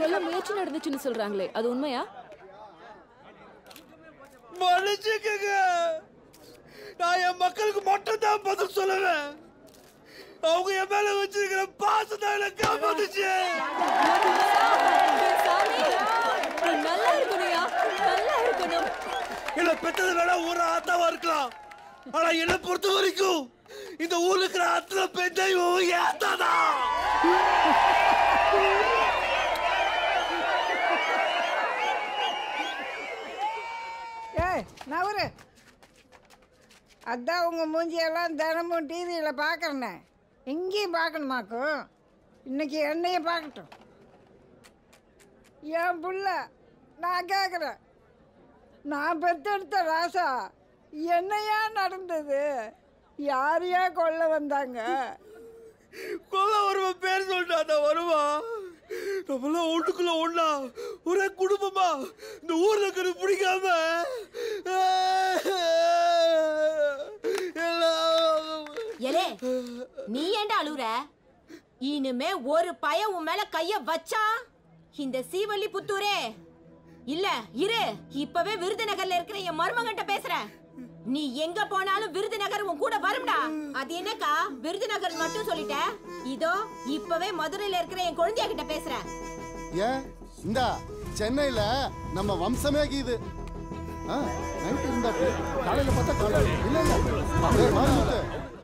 கொல்ல முயற்சி நடந்துச்சுன்னு சொல்றாங்களே, அது உண்மையா? மன்னிச்சுக்கங்க, நான் என் மக்களுக்கு மட்டும் தான் பதில் சொல்லுவேன். அவங்க என் மேல வச்சிருக்கிற பாசம் என்ன காப்பாத்துச்சு. நல்லா இருக்கணும்யா, நல்லா இருக்கணும். என்ன பெத்தது வேணா ஊர ஆத்தாவா இருக்கலாம், ஆனா என்ன பொறுத்த வரைக்கும் இந்த ஊர்ல இருக்கிற அத்தனை பெண்ணையும் ஏத்தாதான். ஏய் நவரு, அதான் உங்கள் மூஞ்சியெல்லாம் தினமும் டிவியில் பார்க்குறேண்ணே. எங்கேயும் பார்க்கணுமாக்கும், இன்னைக்கு என்னைய பார்க்கட்டும். என் புள்ள நான் கேட்குறேன், நான் பெத்தெடுத்த ராசா என்னையா நடந்தது? யாரையா கொல்ல வந்தாங்க? கொல்ல வருவன் பேர் சொல்லிட்டா வருவா. நம்மளாம் ஒண்ணுக்குள்ள ஒண்ணா ஒரே குடும்பமா இந்த ஊர்ல இருக்கிறது பிடிக்காம ஏலே, நீ ஏண்டா அழுற? இனிமே ஒரு பய உன் மேல கைய வச்சா இந்த சீவல்லி புத்தூரே இல்ல இரு, இப்பவே விருதுநகர்ல இருக்கிற என் மருமகன்ட்ட பேசுறேன். நீ எங்க போனாலும் விருதுநகர் உன் கூட வரும்டா. அது என்னக்கா விருதுநகர் மட்டும் சொல்லிட்ட? இதோ இப்பவே மதுரையில இருக்கிற என் குழந்தைய கிட்ட பேசுறேன். ஏன் இந்த சென்னையில நம்ம வம்சமே கீது. நைட் இருந்தா காலையில பார்த்தா காலையில இல்ல